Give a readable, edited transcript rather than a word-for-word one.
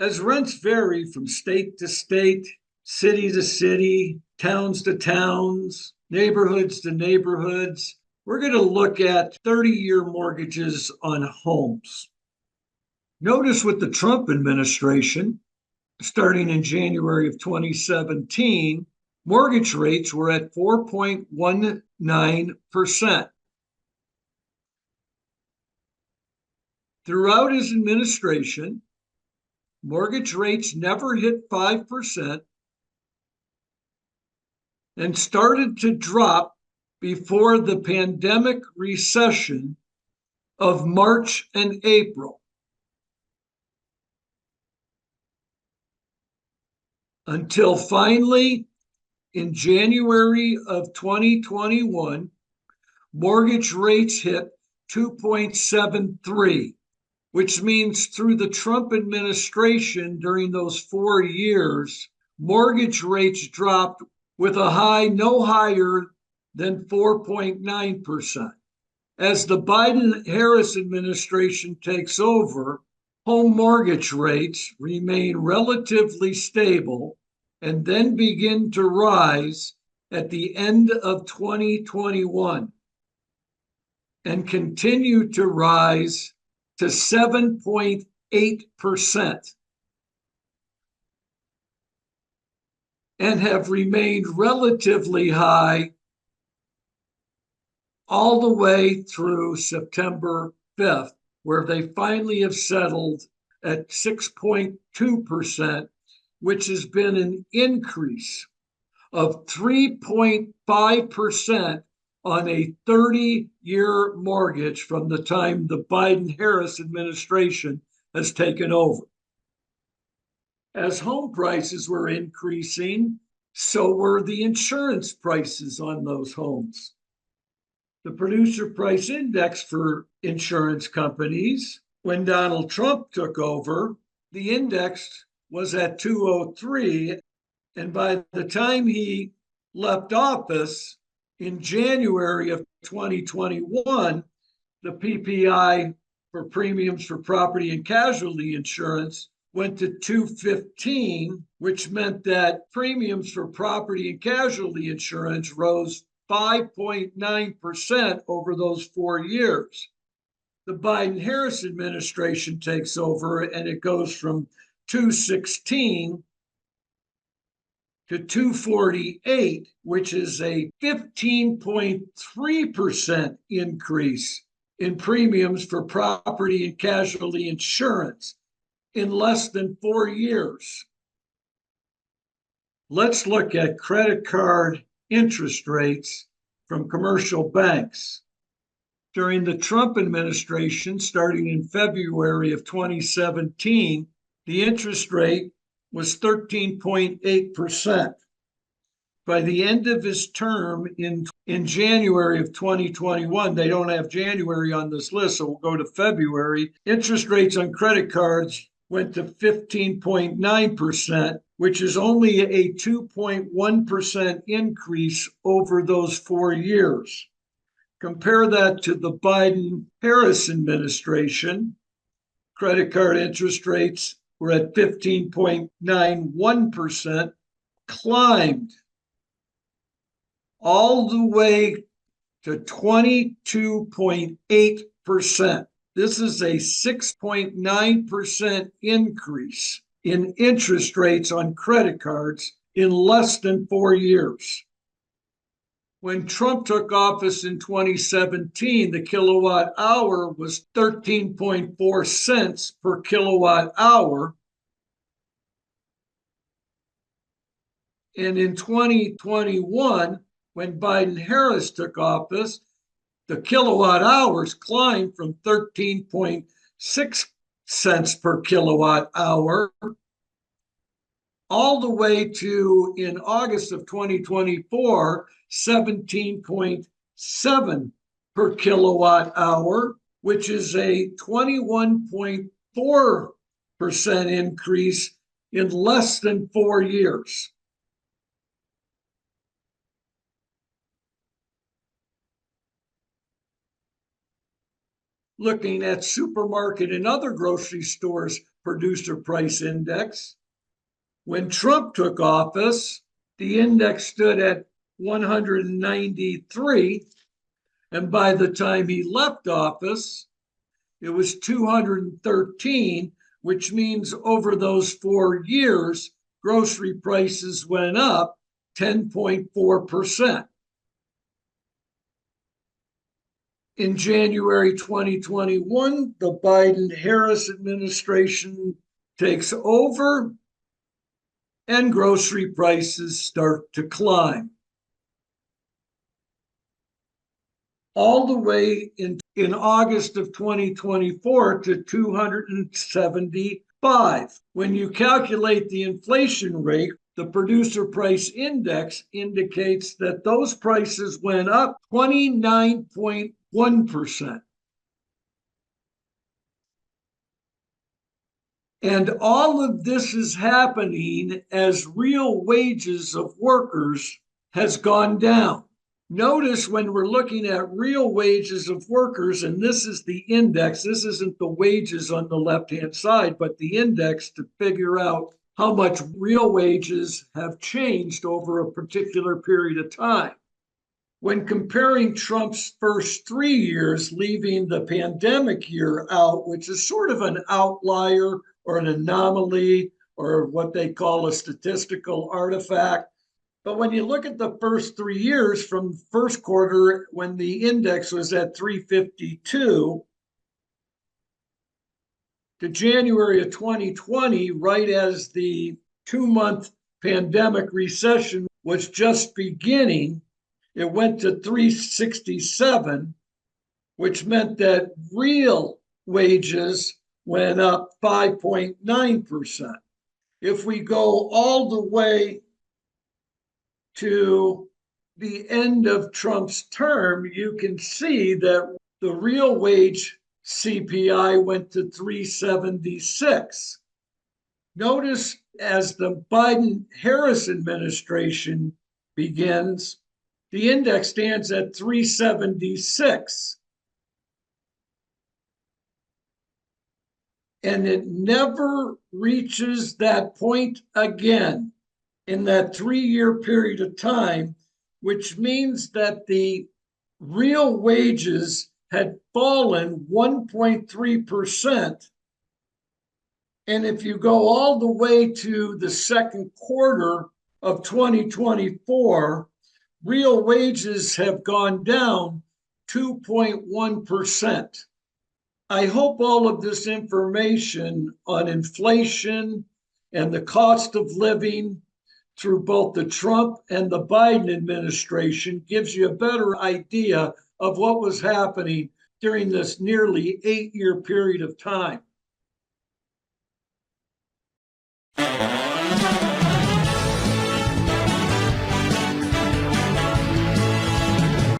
As rents vary from state to state, city to city, towns to towns, neighborhoods to neighborhoods, we're going to look at 30-year mortgages on homes. Notice with the Trump administration, starting in January of 2017, mortgage rates were at 4.19%. Throughout his administration, mortgage rates never hit 5% and started to drop before the pandemic recession of March and April. Until finally, in January of 2021, mortgage rates hit 2.73, which means through the Trump administration during those 4 years, mortgage rates dropped with a high no higher than 4.9%. As the Biden-Harris administration takes over, home mortgage rates remain relatively stable and then begin to rise at the end of 2021 and continue to rise to 7.8% and have remained relatively high all the way through September 5th, where they finally have settled at 6.2%, which has been an increase of 3.5% on a 30-year mortgage from the time the Biden-Harris administration has taken over. As home prices were increasing, so were the insurance prices on those homes. The producer price index for insurance companies, when Donald Trump took over, the index was at 203. And by the time he left office in January of 2021, the PPI for premiums for property and casualty insurance went to 215, which meant that premiums for property and casualty insurance rose 5.9% over those 4 years. The Biden-Harris administration takes over and it goes from 216 to 248, which is a 15.3% increase in premiums for property and casualty insurance in less than 4 years. Let's look at credit card interest rates from commercial banks. During the Trump administration, starting in February of 2017, the interest rate was 13.8%. By the end of his term in January of 2021, they don't have January on this list, so we'll go to February. Interest rates on credit cards went to 15.9%, which is only a 2.1% increase over those 4 years. Compare that to the Biden-Harris administration. Credit card interest rates were at 15.91%, climbed all the way to 22.8%. This is a 6.9% increase in interest rates on credit cards in less than 4 years. When Trump took office in 2017, the kilowatt hour was 13.4 cents per kilowatt hour. And in 2021, when Biden-Harris took office, the kilowatt hours climbed from 13.6 cents per kilowatt hour all the way to, in August of 2024, 17.7 per kilowatt hour, which is a 21.4% increase in less than 4 years. looking at supermarket and other grocery stores producer price index. When Trump took office, the index stood at 193. And by the time he left office, it was 213, which means over those 4 years, grocery prices went up 10.4%. In January 2021, the Biden-Harris administration takes over and grocery prices start to climb. All the way in August of 2024 to 275. When you calculate the inflation rate, the producer price index indicates that those prices went up 29.1%. And all of this is happening as real wages of workers has gone down. Notice when we're looking at real wages of workers, and this is the index, this isn't the wages on the left-hand side, but the index to figure out how much real wages have changed over a particular period of time. When comparing Trump's first 3 years, leaving the pandemic year out, which is sort of an outlier or an anomaly or what they call a statistical artifact, but when you look at the first 3 years from first quarter when the index was at 352 to January of 2020, right as the 2-month pandemic recession was just beginning, it went to 367, which meant that real wages went up 5.9%. If we go all the way to the end of Trump's term, you can see that the real wage CPI went to 376. Notice as the Biden-Harris administration begins, the index stands at 376. And it never reaches that point again in that 3-year period of time, which means that the real wages had fallen 1.3%. And if you go all the way to the second quarter of 2024, real wages have gone down 2.1%. I hope all of this information on inflation and the cost of living through both the Trump and the Biden administration gives you a better idea of what was happening during this nearly 8-year period of time.